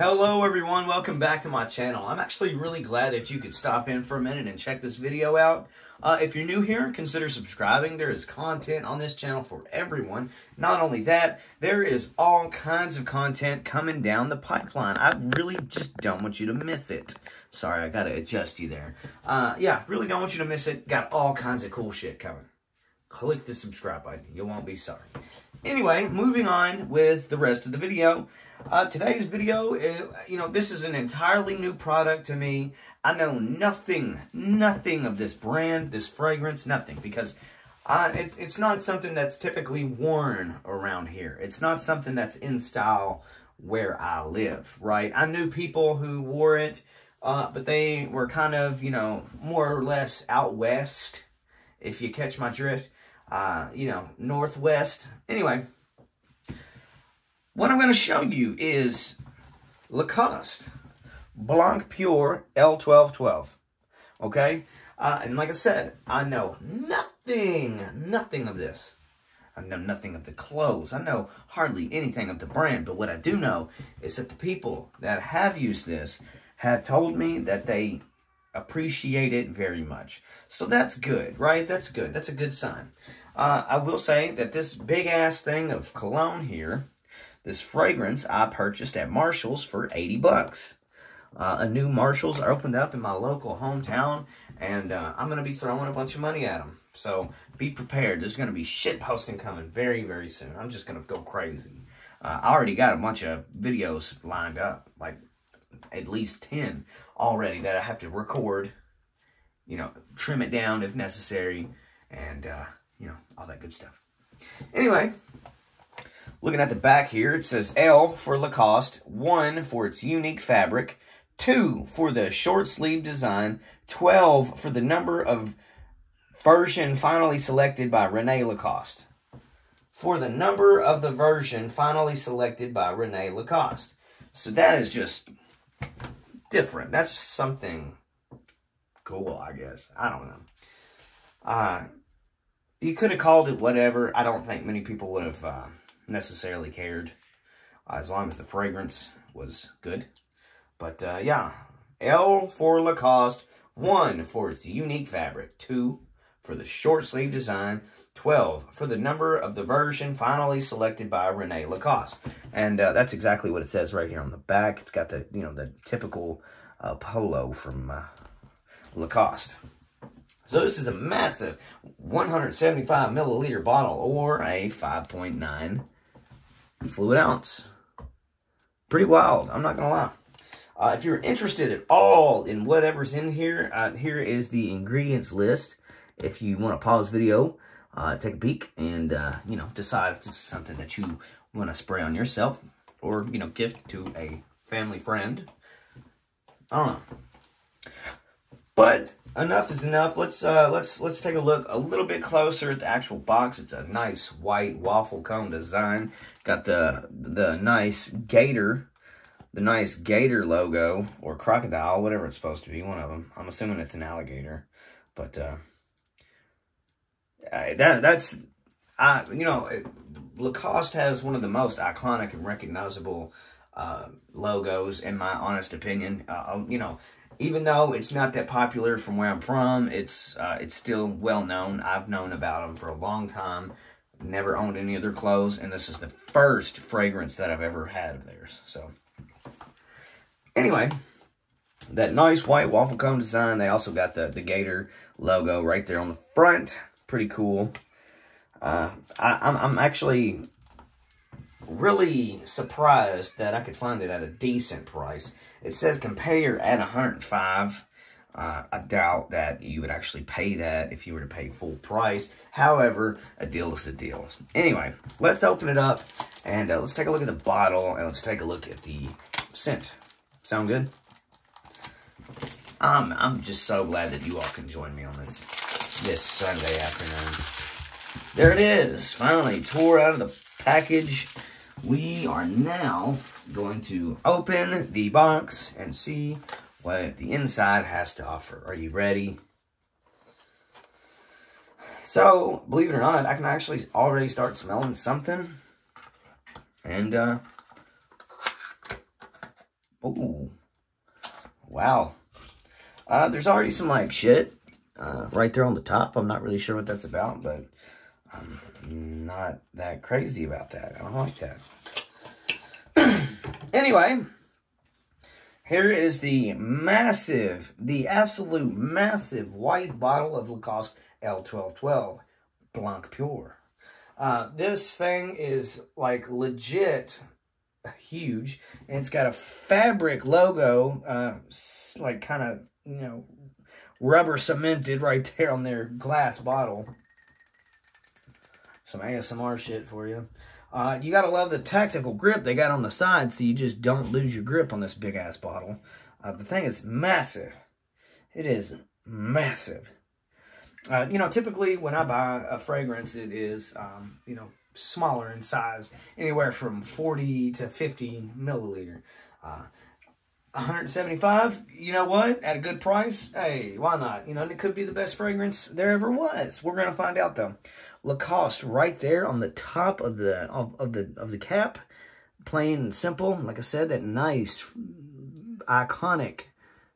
Hello everyone, welcome back to my channel. I'm actually really glad that you could stop in for a minute and check this video out. If you're new here, consider subscribing. There is content on this channel for everyone. Not only that, there is all kinds of content coming down the pipeline. I really just don't want you to miss it. Sorry, I gotta adjust you there. Yeah, really don't want you to miss it. Got all kinds of cool shit coming. Click the subscribe button. You won't be sorry. Anyway, moving on with the rest of the video. Today's video, this is an entirely new product to me. I know nothing of this brand, this fragrance, nothing, because it's not something that's typically worn around here. It's not something that's in style where I live, right? I knew people who wore it, but they were kind of, more or less out west, if you catch my drift, northwest. Anyway, what I'm going to show you is Lacoste Blanc Pure L1212, okay? And like I said, I know nothing of this. I know nothing of the clothes. I know hardly anything of the brand, but what I do know is that the people that have used this have told me that they appreciate it very much. So that's good, right? That's good. That's a good sign. I will say that this big-ass thing of cologne here, this fragrance, I purchased at Marshall's for 80 bucks. A new Marshall's opened up in my local hometown, and I'm going to be throwing a bunch of money at them. So be prepared. There's going to be shit posting coming very, very soon. I'm just going to go crazy. I already got a bunch of videos lined up, like at least 10 already that I have to record, trim it down if necessary, and, all that good stuff. Anyway, looking at the back here, it says L for Lacoste, 1 for its unique fabric, 2 for the short sleeve design, 12 for the number of version finally selected by Rene Lacoste. For the number of the version finally selected by Rene Lacoste. So that is just different. That's something cool, I guess. I don't know. You could have called it whatever. I don't think many people would have necessarily cared, as long as the fragrance was good. But yeah, L for Lacoste, 1 for its unique fabric, 2 for the short sleeve design, 12 for the number of the version finally selected by Rene Lacoste. And that's exactly what it says right here on the back. It's got the the typical polo from Lacoste. So this is a massive 175 milliliter bottle, or a 5.9 fluid ounce. Pretty wild, I'm not gonna lie. If you're interested at all in whatever's in here, here is the ingredients list. If you want to pause video, take a peek, and decide if this is something that you want to spray on yourself, or gift to a family friend. I don't know. But enough is enough. Let's take a look a little bit closer at the actual box. It's a nice white waffle cone design. Got the nice gator, logo, or crocodile, whatever it's supposed to be. One of them. I'm assuming it's an alligator, but Lacoste has one of the most iconic and recognizable logos, in my honest opinion. Even though it's not that popular from where I'm from, it's still well known. I've known about them for a long time. Never owned any of their clothes, and this is the first fragrance that I've ever had of theirs. So, anyway, that nice white waffle cone design. They also got the gator logo right there on the front. Pretty cool. I'm actually really surprised that I could find it at a decent price. It says compare at 105. I doubt that you would actually pay that if you were to pay full price. However, a deal is a deal. Anyway, let's open it up, and let's take a look at the bottle, and let's take a look at the scent. Sound good? I'm just so glad that you all can join me on this Sunday afternoon. There it is. Finally tore out of the package. We are now going to open the box and see what the inside has to offer. Are you ready? So, believe it or not, I can actually already start smelling something. And Ooh. Wow. There's already some, like, shit right there on the top. I'm not really sure what that's about, but I'm not that crazy about that. I don't like that. Anyway, here is the absolute massive white bottle of Lacoste L1212 Blanc Pure. This thing is, like, legit huge, and it's got a fabric logo, like, kind of, you know, rubber cemented right there on their glass bottle. Some ASMR shit for you. You gotta love the tactical grip they got on the side, so you just don't lose your grip on this big ass bottle. The thing is massive. It is massive. You know, typically when I buy a fragrance, it is, you know, smaller in size, anywhere from 40 to 50 milliliter. 175, you know what? At a good price, hey, why not? You know, and it could be the best fragrance there ever was. We're gonna find out though. Lacoste right there on the top of the cap, plain and simple. Like I said, that nice, iconic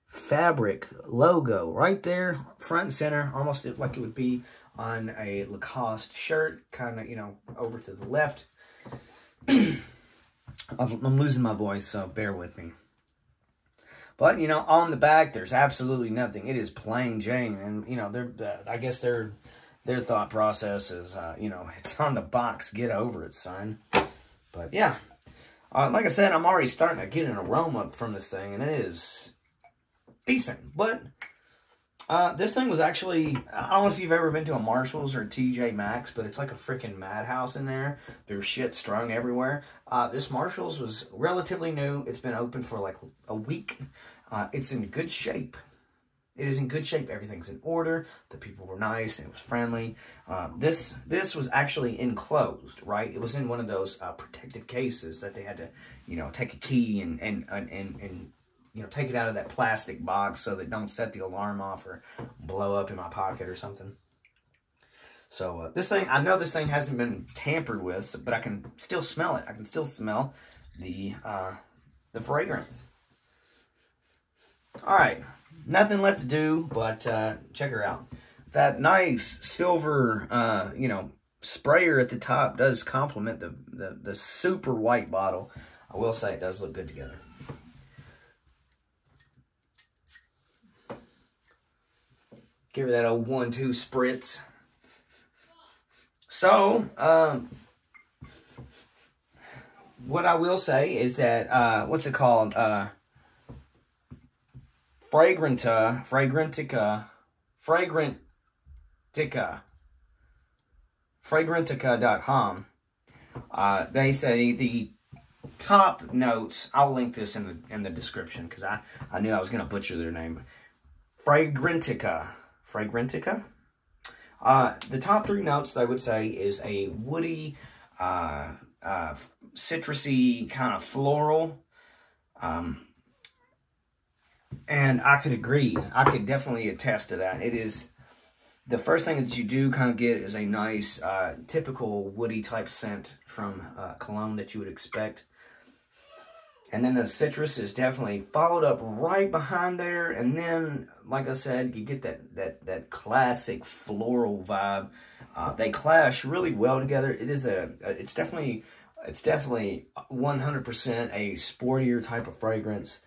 fabric logo right there, front and center, almost like it would be on a Lacoste shirt, kind of, you know, over to the left. I'm losing my voice, so bear with me. But, you know, on the back, there's absolutely nothing. It is plain Jane, and, you know, I guess their thought process is, you know, it's on the box, get over it, son. But, yeah, like I said, I'm already starting to get an aroma from this thing, and it is decent. But this thing was actually, I don't know if you've ever been to a Marshall's or TJ Maxx, but it's like a freaking madhouse in there. There's shit strung everywhere. This Marshall's was relatively new. It's been open for like a week. It's in good shape. It is in good shape. Everything's in order. The people were nice. It was friendly. This was actually enclosed, right? It was in one of those protective cases that they had to, you know, take a key and you know, take it out of that plastic box so that don't set the alarm off or blow up in my pocket or something. So this thing, I know this thing hasn't been tampered with, but I can still smell it. I can still smell the fragrance. All right, nothing left to do but check her out. That nice silver, you know, sprayer at the top does complement the super white bottle. I will say it does look good together. Give her that old 1-2 spritz. So, what I will say is that, what's it called? Fragrantica.com. They say the top notes, I'll link this in the description because I knew I was going to butcher their name. Fragrantica. The top 3 notes, I would say, is a woody, citrusy, kind of floral. And I could agree. I could definitely attest to that. It is, the first thing that you do kind of get is a nice, typical woody type scent from cologne that you would expect. And then the citrus is definitely followed up right behind there. And then, like I said, you get that classic floral vibe. They clash really well together. It is it's definitely 100% a sportier type of fragrance.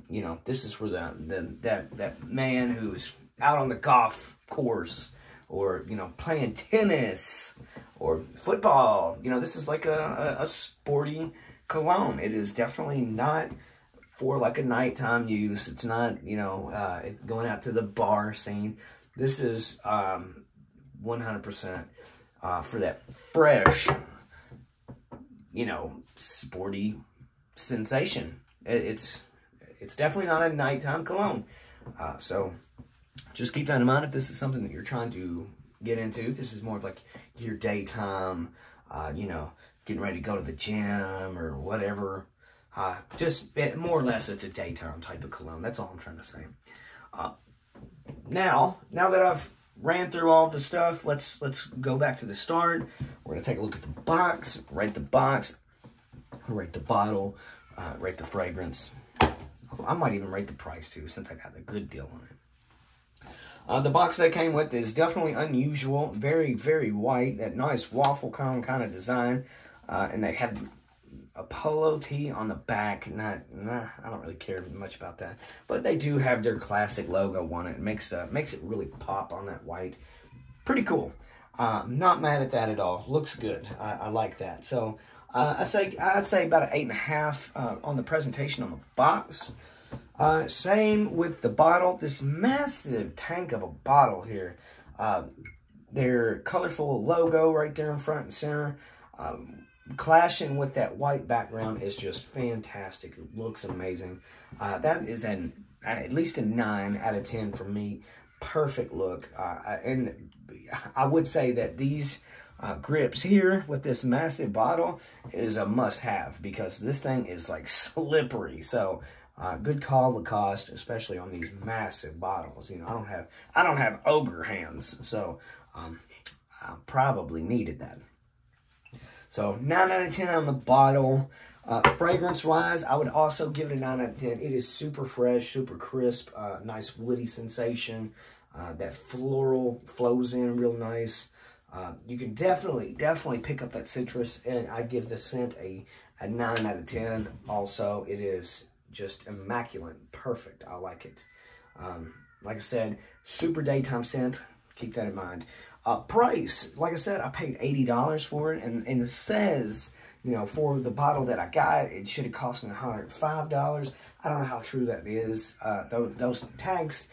You know, this is where that man who's out on the golf course, or, you know, playing tennis or football, you know, this is like a sporty cologne. It is definitely not for like a nighttime use. It's not, you know, going out to the bar scene. This is 100% for that fresh, you know, sporty sensation. It's definitely not a nighttime cologne. So just keep that in mind if this is something that you're trying to get into. This is more of like your daytime, you know, getting ready to go to the gym or whatever. Just more or less, it's a daytime type of cologne. That's all I'm trying to say. Now that I've ran through all the stuff, let's go back to the start. We're gonna take a look at the box, rate the box, rate the bottle, rate the fragrance. I might even rate the price too, since I got a good deal on it. The box that came with is definitely unusual. Very, very white. That nice waffle cone kind of design. And they have a polo tee on the back. I don't really care much about that. But they do have their classic logo on it. It makes it really pop on that white. Pretty cool. Not mad at that at all. Looks good. I like that. So I'd say about an 8.5 on the presentation on the box. Same with the bottle. This massive tank of a bottle here. Their colorful logo right there in front and center. Clashing with that white background is just fantastic. It looks amazing. That is at least a 9 out of 10 for me. Perfect look. And I would say that these grips here with this massive bottle is a must-have, because this thing is like slippery. So good call, Lacoste, especially on these massive bottles. You know, I don't have ogre hands, so I probably needed that. So 9 out of 10 on the bottle. Fragrance-wise, I would also give it a 9 out of 10. It is super fresh, super crisp, nice woody sensation. That floral flows in real nice. You can definitely pick up that citrus, and I give the scent a 9 out of 10. Also, it is just immaculate, perfect. I like it. Like I said, super daytime scent. Keep that in mind. Price, like I said, I paid $80 for it, and it says, you know, for the bottle that I got, it should have cost me $105. I don't know how true that is. Those tags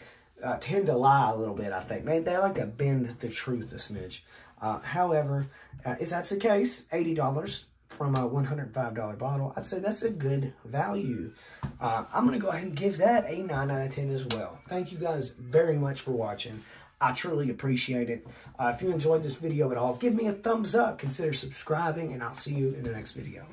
tend to lie a little bit, I think. They like to bend the truth a smidge. However, if that's the case, $80 from a $105 bottle, I'd say that's a good value. I'm going to go ahead and give that a 9 out of 10 as well. Thank you guys very much for watching. I truly appreciate it. If you enjoyed this video at all, give me a thumbs up. Consider subscribing, and I'll see you in the next video.